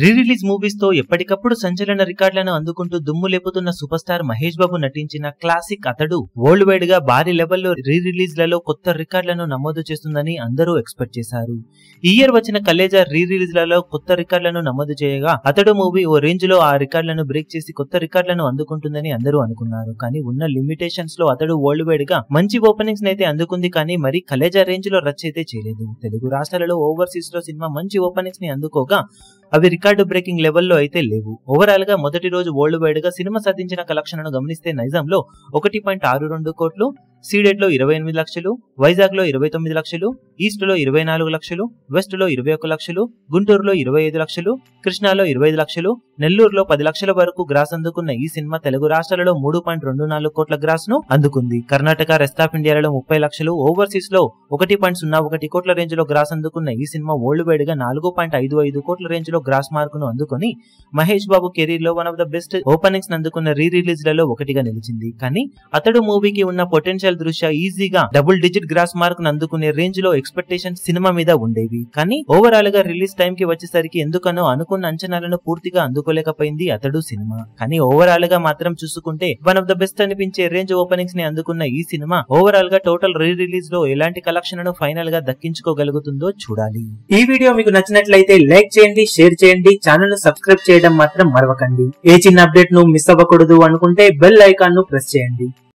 Re release movies తో ఎప్పటికప్పుడు సంచలన రికార్డులను అందుకుంటూ దుమ్ము లేపుతున్న సూపర్ స్టార్ మహేష్ బాబు నటించిన క్లాసిక్ అతడు వరల్డ్ వైడ్ గా భారీ లెవెల్లో రీ రిలీజ్ లలో కొత్త రికార్డులను నమోదు చేస్తుందని అందరూ ఎక్స్పెక్ట్ చేశారు. ఈ ఇయర్ వచ్చిన కలేజా రీ రిలీజ్ లలో కొత్త రికార్డులను నమోదు చేయగా అతడు మూవీ ఓ రేంజ్ లో ఆ రికార్డులను బ్రేక్ చేసి కొత్త రికార్డులను అందుకుంటుందని అందరూ అనుకున్నారు. కానీ ఉన్న లిమిటేషన్స్ లో అతడు వరల్డ్ వైడ్ గా మంచి ఓపెనింగ్స్ అయితే అందుకుంది, కానీ మరి కలేజా రేంజ్ లో రచ్ అయితే చేయలేదు. తెలుగు రాష్ట్రాలలో ఓవర్సీస్ లో సినిమా మంచి ఓపెనింగ్స్ ని అందుకోగా అవి రికార్డు బ్రేకింగ్ లెవెల్లో అయితే లేవు. ఓవరాల్ గా మొదటి రోజు వరల్డ్ వైడ్ గా సినిమా సాధించిన కలెక్షన్లను గమనిస్తే నైజాంలో 1.62 కోట్లు, సీడెడ్ లో 28 లక్షలు, వైజాగ్ లో 29 లక్షలు, ఈస్ట్ లో 24 లక్షలు, వెస్ట్ లో 21 లక్షలు, గుంటూరులో 25 లక్షలు, కృష్ణాలో 25 లక్షలు, నెల్లూరులో 10 లక్షల వరకు గ్రాస్ అందుకున్న ఈ సినిమా తెలుగు రాష్ట్రాలలో 3.24 కోట్ల గ్రాస్ ను అందుకుంది. కర్ణాటక, రెస్ట్ ఆఫ్ ఇండియాలో 30 లక్షలు, ఓవర్సీస్ లో 1.01 కోట్ల రేంజ్ లో గ్రాస్ అందుకున్న ఈ సినిమా వరల్డ్ వైడ్ గా 4.55 కోట్ల రేంజ్ లో గ్రాస్ మార్క్ ను అందుకుని మహేష్ బాబు కెరీర్ లో one of the best openings అందుకున్న రీ రిలీజ్ లలో ఒకటిగా నిలిచింది. కానీ అతడు మూవీకి ఉన్న పొటెన్షియల్ దృష్ట్యా ఈజీగా డబుల్ డిజిట్ గ్రాస్ మార్క్ ను అందుకునే రేంజ్ లో ఎక్స్పెక్టేషన్స్ సినిమా మీద ఉండేవి. కానీ ఓవరాల్ గా రిలీజ్ టైం కి వచ్చేసరికి ఎందుకనో అనుకున్న అంచనాలను పూర్తిగా అందుకోలేకపోయింది అతడు సినిమా. కానీ ఓవరాల్ గా మాత్రం చూసుకుంటే వన్ ఆఫ్ ద బెస్ట్ అనిపించే రేంజ్ ఓపెనింగ్స్ ని అందుకున్న ఈ సినిమా ఓవరాల్ గా టోటల్ రీ రిలీజ్ లో ఎలాంటి కలెక్షన్ ను ఫైనల్ గా దక్కించుకోగలుగుతుందో చూడాలి. ఈ వీడియో మీకు నచ్చినట్లయితే లైక్ చేయండి, షేర్ చేయండి, ఛానల్ ను సబ్స్క్రైబ్ చేయడం మాత్రం మరవకండి. ఏ చిన్న అప్డేట్ ను మిస్ అవ్వకూడదు అనుకుంటే బెల్ ఐకాన్ ను ప్రెస్ చేయండి.